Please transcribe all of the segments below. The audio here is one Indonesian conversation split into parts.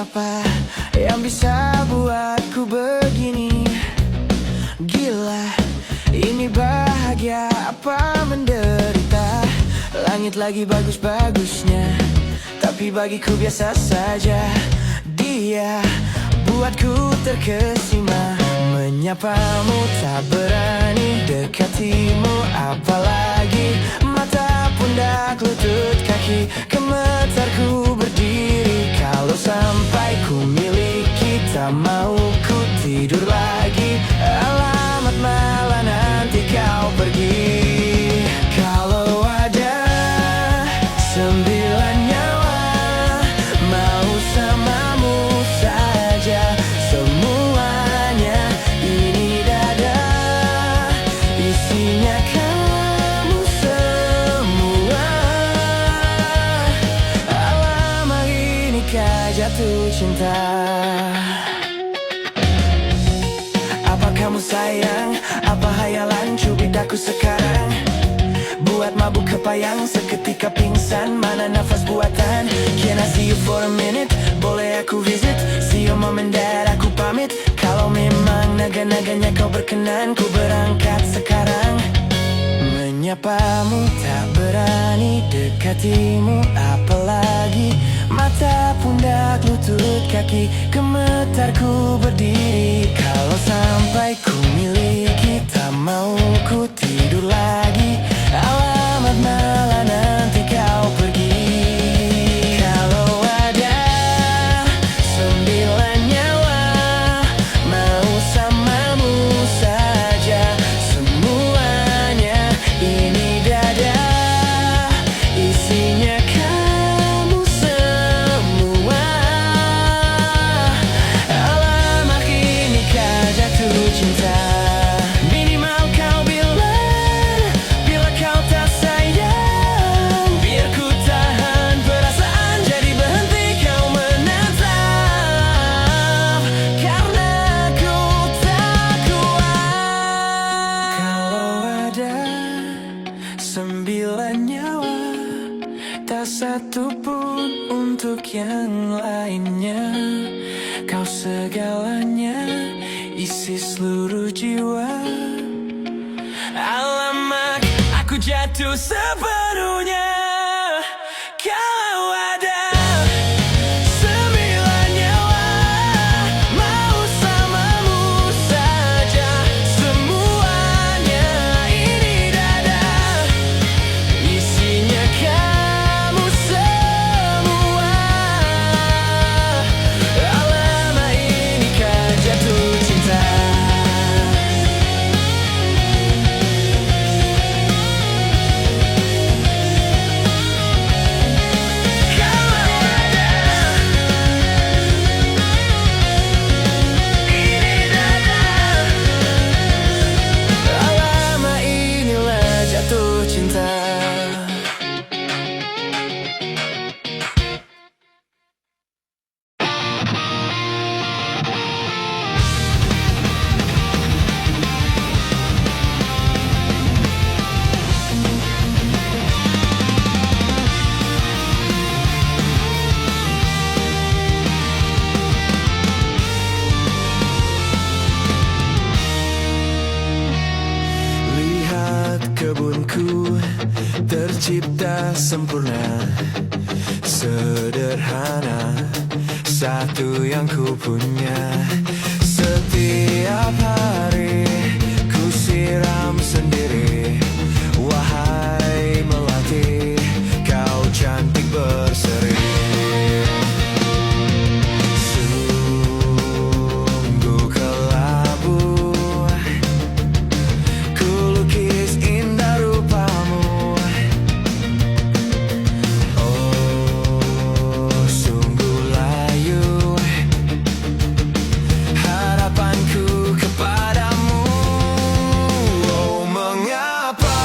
Siapa yang bisa buatku begini? Gila, ini bahagia apa menderita? Langit lagi bagus-bagusnya, tapi bagiku biasa saja. Dia buatku terkesima. Menyapamu tak berani, dekatimu apalagi. Mata, pundak, lutut, kaki, gemetarku berdiri. Kalau sampai ku miliki, tak mau ku tidur lagi. Alamat malah nanti kau pergi. Kalau ada 9 nyawa, mau samamu saja. Semuanya ini dada, isinya kamu semua. Alamak, inikah jatuh cinta? Apa kamu sayang? Apa hayalan cubit aku sekarang? Buat mabuk kepayang, seketika pingsan. Mana nafas buatan? Can I see you for a minute? Boleh aku visit? See your mom and dad, aku pamit. Kalau memang naga-naganya kau berkenan, ku berangkat sekarang. Menyapamu tak berani, dekatimu apalagi. Mata, pundak, lutut, kaki, gemetarku berdiri. Kalau sampai ku miliki, tak mau ku tidur lagi. Alamat malah nanti kau pergi. Kalau ada 9 nyawa, mau samamu saja. Semuanya ini dada, isinya kamu semua. Alamak, inikah jatuh cinta? Minimal kau bilang bila kau tak sayang. Biar ku tahan perasaan, jadi berhenti kau menatap. Karena ku tak kuat. Kalau ada 9 nyawa, tak satu pun untuk yang lainnya. Kau segalanya, isi seluruh jiwa. Alamak, aku jatuh sepenuhnya. Kalau ada 9 nyawa, mau samamu saja. Semuanya ini dada, isinya kamu semua. Alamak, inikah jatuh cinta? Alamak, inilah jatuh cinta. Lihat kebunku tercipta sempurna, sederhana, satu yang ku punya. Setiap hari ku siram sendiri. Wahai melati, kau cantik berseri. Sungguh kelabu, ku lukis indah rupamu. Oh, sungguh layu harapanku kepadamu. Oh, mengapa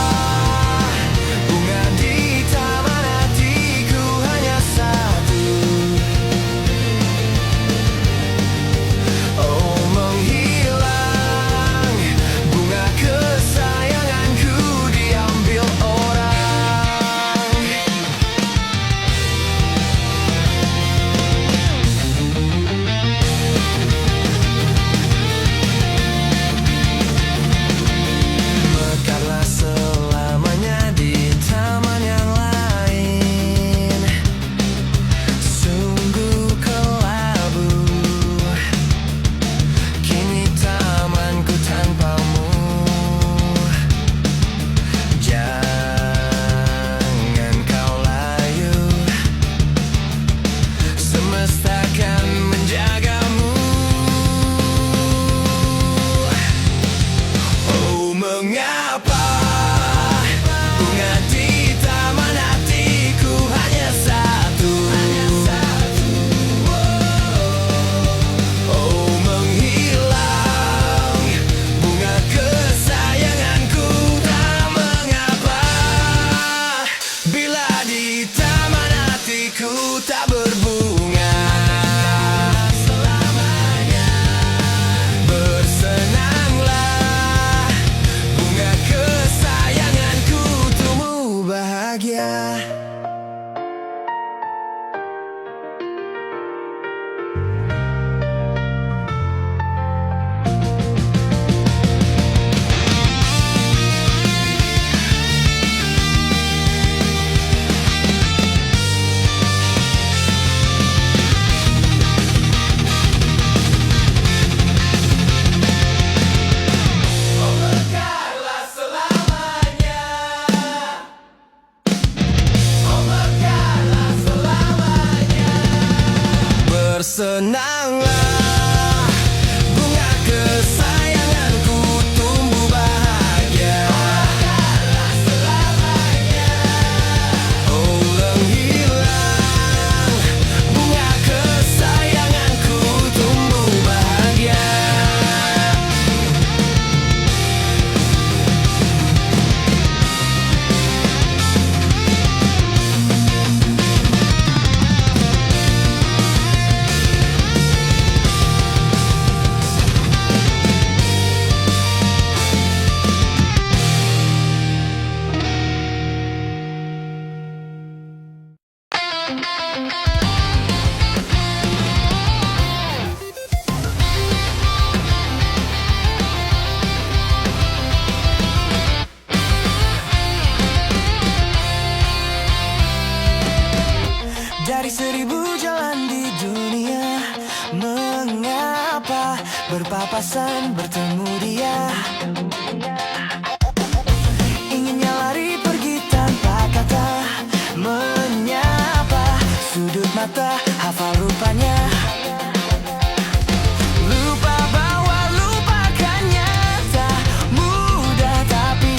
bersenanglah, bunga kesayanganku tumbuh bahagia. Oh menghilang, bunga kesayanganku tumbuh bahagia. Dari 1000 jalan di dunia, mengapa berpapasan bertemu dia? Inginnya lari pergi tanpa kata, menyapa sudut mata, hafal rupanya. Lupa bahwa lupakannya tak mudah, tapi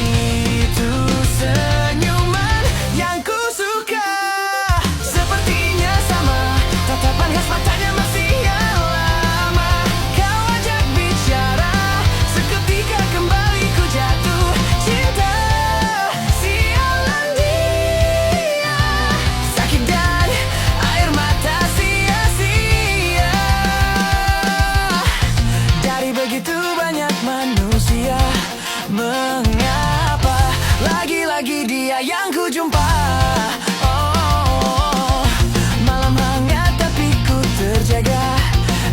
itu senyuman yang ku suka. Sepertinya sama, tatapan khas matanya masih yang lama. Kau ajak bicara, seketika kembali ku jatuh cinta. Sialan dia, sakit dan air mata sia-sia. Dari begitu banyak manusia, mengapa lagi-lagi dia yang ku jumpa? Oh, malam hangat tapi ku terjaga,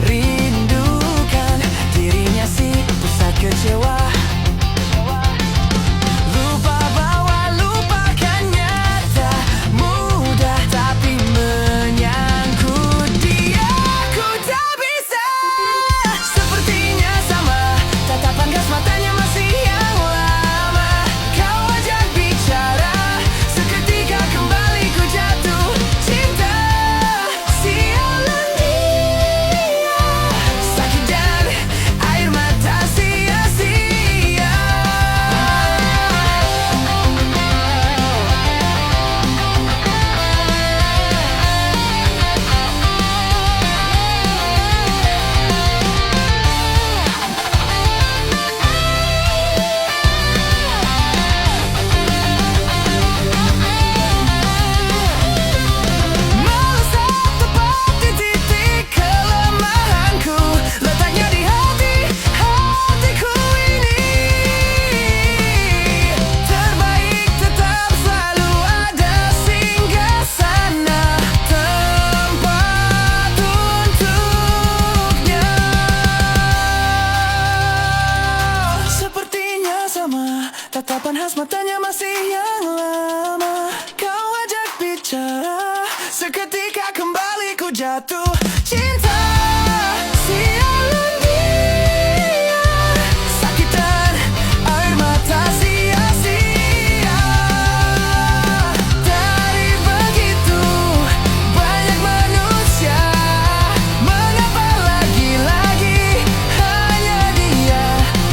rindukan dirinya si pusat kecewa. Lupa bahwa lupakannya tak mudah, tapi menyangkut dia ku tak bisa. Sepertinya sama, tatapan gas matanya masih yang lama. Kau ajak bicara, seketika kembali ku jatuh cinta. Sialan dia, sakit dan air mata sia-sia. Melesat tepat di titik kelemahanku, letaknya di hatiku ini. Terbaik tetap selalu ada singgah sana, tempat untuknya. Sepertinya sama, tatapan khas matanya masih yang lama. Kau ajak bicara, seketika kembali ku jatuh cinta. Sialan dia, sakit dan air mata sia-sia. Dari begitu banyak manusia, mengapa lagi-lagi hanya dia?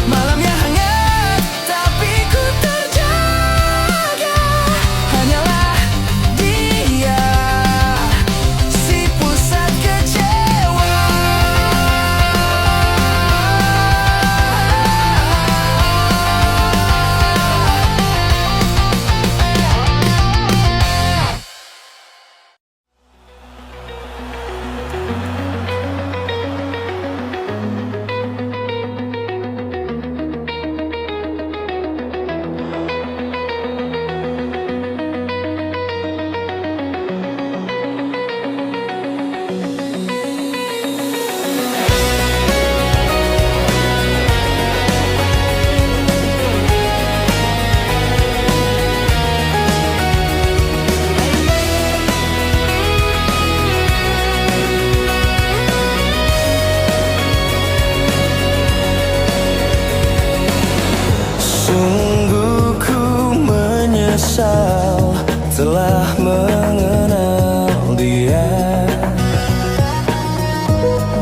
Malamnya hangat tapi ku terjaga, hanyalah dia si pusat kecewa.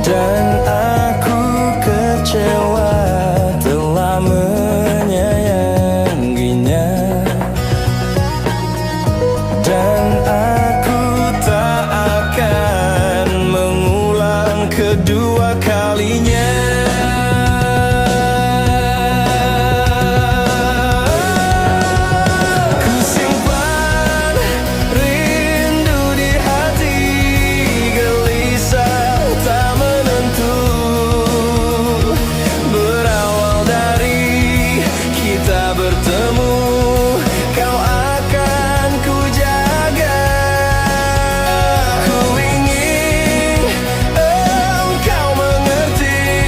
Dan aku kecewa telah menyayanginya. Dan aku tak akan mengulang kedua kalinya. Ku simpan rindu di hati, gelisah tak menentu. Berawal dari kita bertemu, kau akan ku jaga. Ku ingin engkau mengerti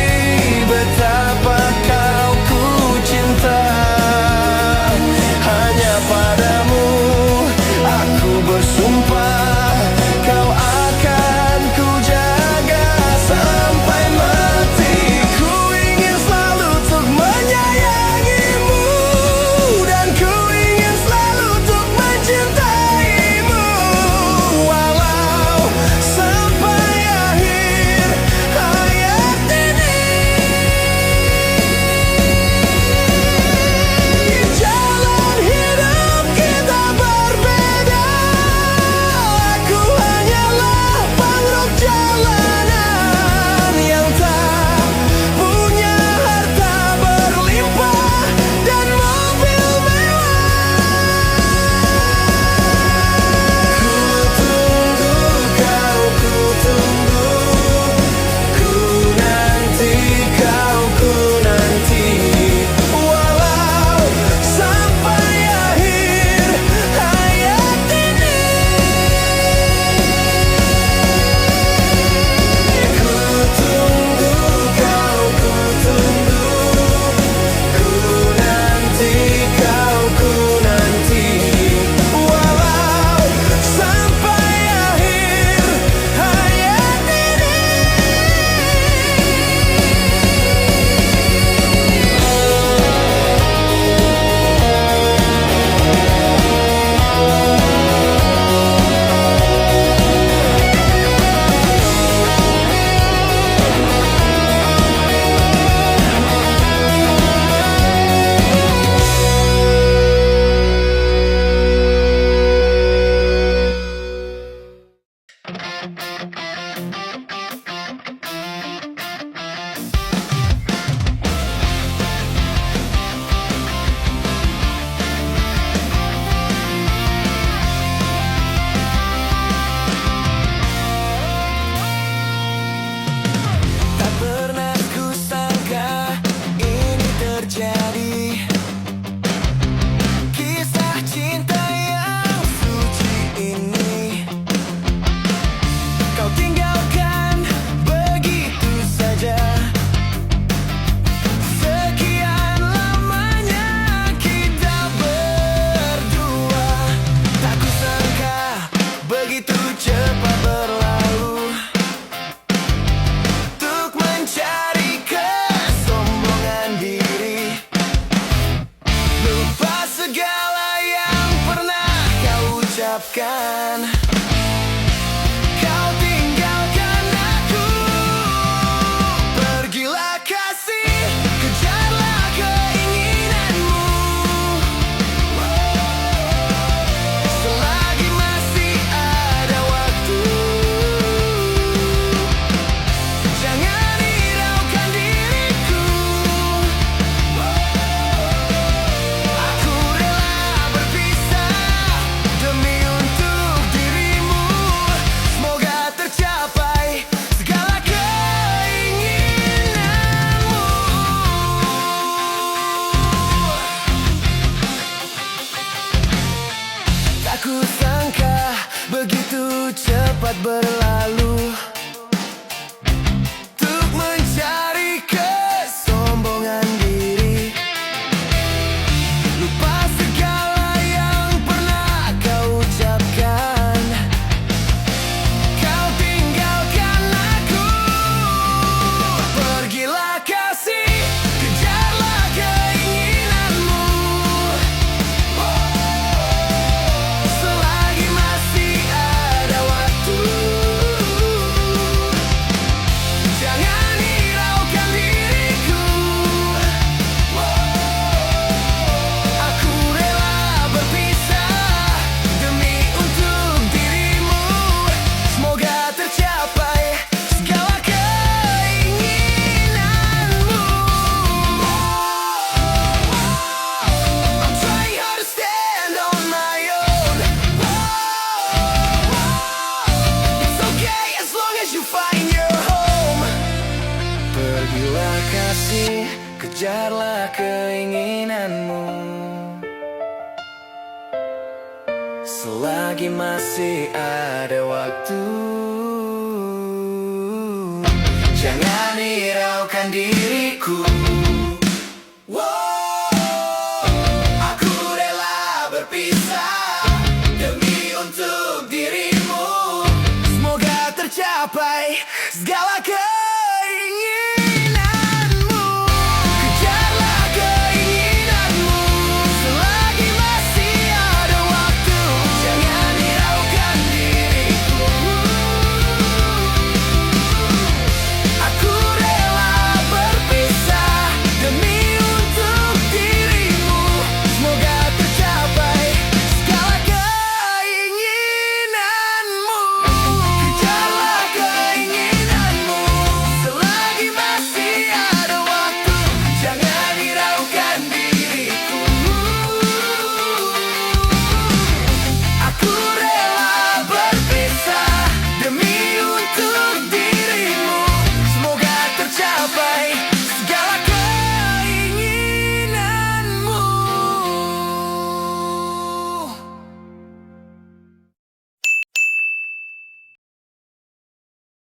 masih, kejarlah keinginanmu. Selagi masih ada waktu, jangan hiraukan diriku. Aku rela berpisah demi untuk dirimu. Semoga tercapai segala